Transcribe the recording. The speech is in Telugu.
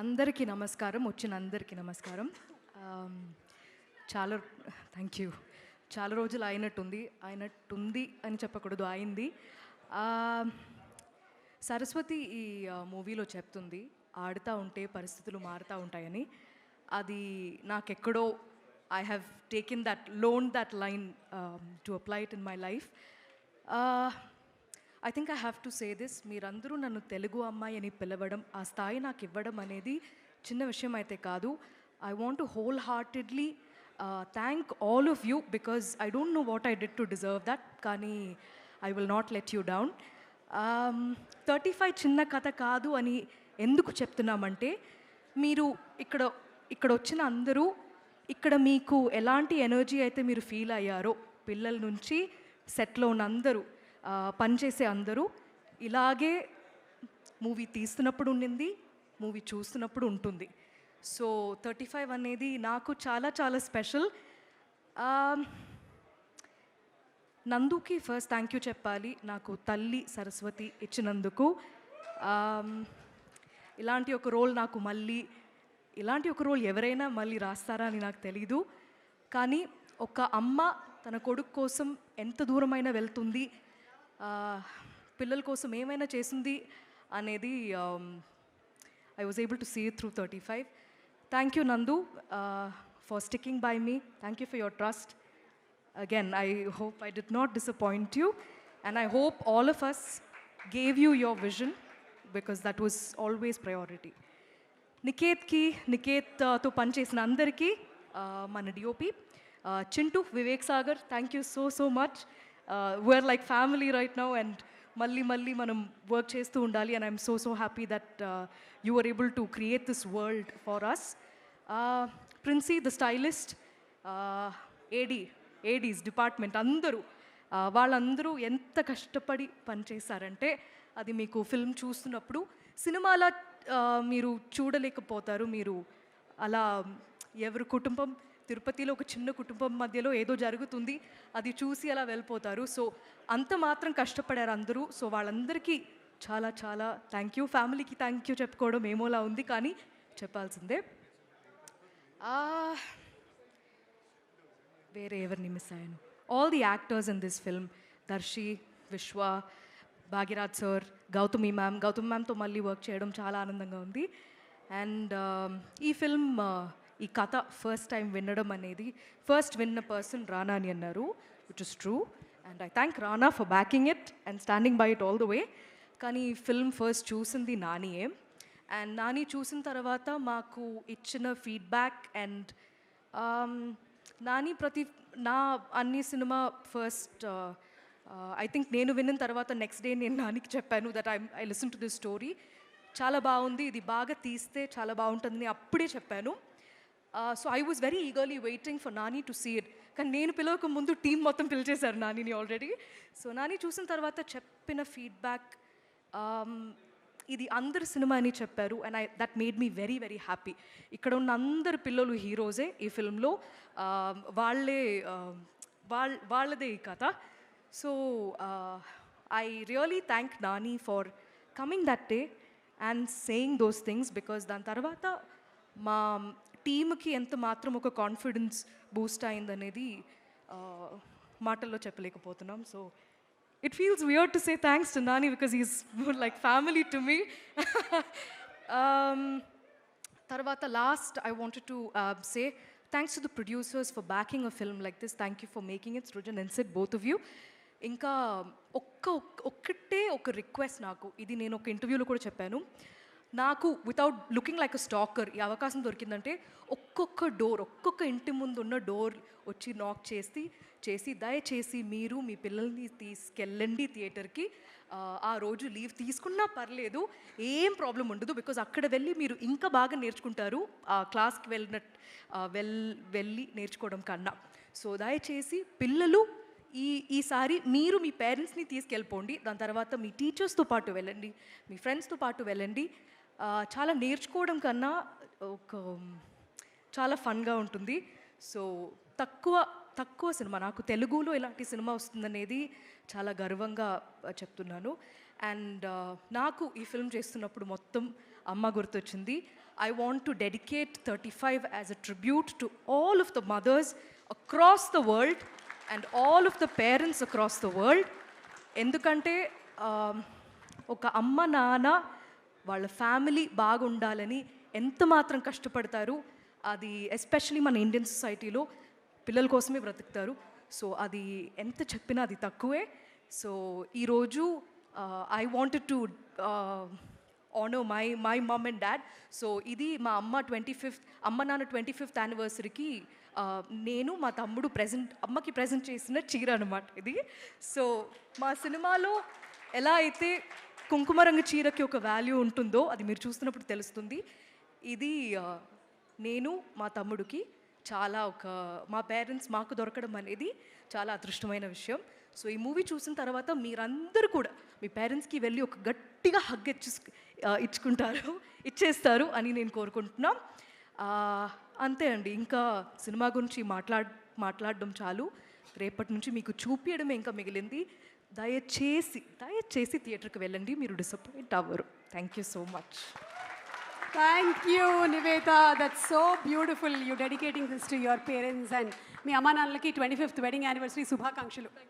అందరికీ నమస్కారం. వచ్చిన అందరికీ నమస్కారం. చాలా థ్యాంక్ యూ. చాలా రోజులు అయినట్టుంది అని చెప్పకూడదు, అయింది. సరస్వతి ఈ మూవీలో చెప్తుంది, ఆడుతూ ఉంటే పరిస్థితులు మారుతూ ఉంటాయని. అది నాకెక్కడో I have taken that line to apply it in my life. I think I have to say this, మీరందరూ నన్ను తెలుగు అమ్మాయి అని పిలవడం, ఆ స్థాయి నాకు ఇవ్వడం అనేది చిన్న విషయం అయితే కాదు. I want to whole heartedly thank all of you because I don't know what I did to deserve that, కానీ I will not let you down. 35 చిన్న కథ కాదు అని ఎందుకు చెప్తున్నామంటే, మీరు ఇక్కడ వచ్చిన అందరూ, ఇక్కడ మీకు ఎలాంటి ఎనర్జీ అయితే మీరు ఫీల్ అయ్యారో, పిల్లల నుంచి సెట్లో ఉన్న అందరూ, పనిచేసే అందరూ, ఇలాగే మూవీ తీస్తున్నప్పుడు ఉండింది, మూవీ చూస్తున్నప్పుడు ఉంటుంది. సో 35 అనేది నాకు చాలా చాలా స్పెషల్. నందుకి ఫస్ట్ థ్యాంక్ యూ చెప్పాలి, నాకు తల్లి సరస్వతి ఇచ్చినందుకు. ఇలాంటి ఒక రోల్ నాకు ఇలాంటి ఒక రోల్ ఎవరైనా మళ్ళీ రాస్తారా అని నాకు తెలీదు. కానీ ఒక అమ్మ తన కొడుకు కోసం ఎంత దూరమైనా వెళ్తుంది, పిల్లల కోసం ఏమైనా చేసింది అనేది I was able to see it through 35. Thank you Nandu for sticking by me. Thank you for your trust. Again, I hope I did not disappoint you, and I hope all of us gave you your vision, because that was always priority. నికేత్తో పనిచేసిన అందరికీ, మన DOP Chintu, Vivek Sagar, thank you so much. We're like family right now, and మళ్ళీ మనం వర్క్ చేస్తూ ఉండాలి. And I'm so happy that you are able to create this world for us. Princy the stylist, ADs department అందరూ, వాళ్ళందరూ ఎంత కష్టపడి పనిచేశారంటే అది మీకు ఫిల్మ్ చూస్తున్నప్పుడు సినిమాలా మీరు చూడలేకపోతారు. మీరు అలా ఎవరి కుటుంబం, తిరుపతిలో ఒక చిన్న కుటుంబం మధ్యలో ఏదో జరుగుతుంది, అది చూసి అలా వెళ్ళిపోతారు. సో అంత మాత్రం కష్టపడారు అందరూ. సో వాళ్ళందరికీ చాలా చాలా థ్యాంక్ యూ. ఫ్యామిలీకి థ్యాంక్ యూ చెప్పుకోవడం ఏమోలా ఉంది, కానీ చెప్పాల్సిందే. వేరే ఎవరిని మిస్ అయ్యాను? All the actors in this film, Darshi, Vishwa, Bhagyaraj sir, Gautami మ్యామ్తో మళ్ళీ వర్క్ చేయడం చాలా ఆనందంగా ఉంది. అండ్ ఈ ఫిల్మ్, ఈ కథ ఫస్ట్ టైం వినడం అనేది, ఫస్ట్ విన్న పర్సన్ రానా అని అన్నారు, which is true. And I thank Rana for backing it and standing by it all the way. కానీ ఈ ఫిల్మ్ ఫస్ట్ చూసింది నానియే. అండ్ నాని చూసిన తర్వాత మాకు ఇచ్చిన ఫీడ్బ్యాక్, అండ్ నాని నా అన్ని సినిమా ఫస్ట్ ఐ థింక్ నేను విన్న తర్వాత నెక్స్ట్ డే నేను నానికి చెప్పాను that I listen to this story, చాలా బాగుంది, ఇది బాగా తీస్తే చాలా బాగుంటుందని అప్పుడే చెప్పాను. So I was very eagerly waiting for Nani to see it. కానీ నేను పిలవక ముందు టీం మొత్తం పిలిచేశారు నానిని ఆల్రెడీ. సో నాని చూసిన తర్వాత చెప్పిన ఫీడ్బ్యాక్, ఇది అందరి సినిమా అని చెప్పారు. And that made me very very happy. ఇక్కడ ఉన్న అందరు పిల్లలు హీరోసే ఈ ఫిల్మ్లో, వాళ్ళదే ఈ కథ. So I really thank Nani for coming that day and saying those things, because దాని తర్వాత మా టీమ్కి ఎంత మాత్రం ఒక కాన్ఫిడెన్స్ బూస్ట్ అయిందనేది మాటల్లో చెప్పలేకపోతున్నాం. So it feels weird to say thanks to Nani because he's more like family to me. Tarvata last, I wanted to say thanks to the producers for backing a film like this. Thank you for making it, Srujan and Sid, both of you. ఇంకా ఒక్కటే ఒక రిక్వెస్ట్, నాకు ఇది నేను ఒక ఇంటర్వ్యూలో కూడా చెప్పాను, నాకు వితౌట్ లుకింగ్ లైక్ అ స్టాకర్ ఈ అవకాశం దొరికిందంటే ఒక్కొక్క ఇంటి ముందు ఉన్న డోర్ వచ్చి నాక్ చేసి దయచేసి మీరు మీ పిల్లల్ని తీసుకెళ్ళండి థియేటర్కి. ఆ రోజు లీవ్ తీసుకున్నా పర్లేదు, ఏం ప్రాబ్లం ఉండదు, బికాజ్ అక్కడ వెళ్ళి మీరు ఇంకా బాగా నేర్చుకుంటారు క్లాస్కి వెళ్ళి నేర్చుకోవడం కన్నా. సో దయచేసి పిల్లలు ఈసారి మీరు మీ పేరెంట్స్ని తీసుకెళ్ళిపోండి, దాని తర్వాత మీ టీచర్స్తో పాటు వెళ్ళండి, మీ ఫ్రెండ్స్తో పాటు వెళ్ళండి. చాలా నేర్చుకోవడం కన్నా చాలా ఫన్గా ఉంటుంది. సో తక్కువ సినిమా, నాకు తెలుగులో ఇలాంటి సినిమా వస్తుందనేది చాలా గర్వంగా చెప్తున్నాను. అండ్ నాకు ఈ ఫిల్మ్ చేస్తున్నప్పుడు మొత్తం అమ్మ గుర్తొచ్చింది. I want to dedicate 35 as a tribute to all of the mothers across the world and all of the parents across the world. ఎందుకంటే ఒక అమ్మ నాన్న వాళ్ళ ఫ్యామిలీ బాగుండాలని ఎంత మాత్రం కష్టపడతారు. అది ఎస్పెషలీ మన ఇండియన్ సొసైటీలో పిల్లల కోసమే బ్రతుకుతారు. సో అది ఎంత చెప్పినా అది తక్కువే. సో ఈరోజు I wanted to honour my mum and dad. So ఇది మా అమ్మ నాన్న 25th యానివర్సరీకి నేను మా తమ్ముడు అమ్మకి ప్రజెంట్ చేసిన చీర అనమాట ఇది. సో మా సినిమాలో ఎలా అయితే కుంకుమ రంగు చీరకి ఒక వాల్యూ ఉంటుందో అది మీరు చూస్తున్నప్పుడు తెలుస్తుంది. ఇది నేను మా తమ్ముడికి చాలా మా పేరెంట్స్ మాకు దొరకడం అనేది చాలా అదృష్టమైన విషయం. సో ఈ మూవీ చూసిన తర్వాత మీరందరూ కూడా మీ పేరెంట్స్కి వెళ్ళి ఒక గట్టిగా హగ్ ఇచ్చేస్తారు అని నేను కోరుకుంటున్నాం. అంతే అండి. ఇంకా సినిమా గురించి మాట్లాడడం చాలు. రేపటి నుంచి మీకు చూపించడమే ఇంకా మిగిలింది. దయచేసి థియేటర్కి వెళ్ళండి, మీరు డిసప్పాయింట్ అవ్వరు. Thank you so much. Thank you, Nivetha. That's so beautiful. You dedicating this to your parents and మీ అమ్మా నాన్నలకి 25th wedding anniversary శుభాకాంక్షలు.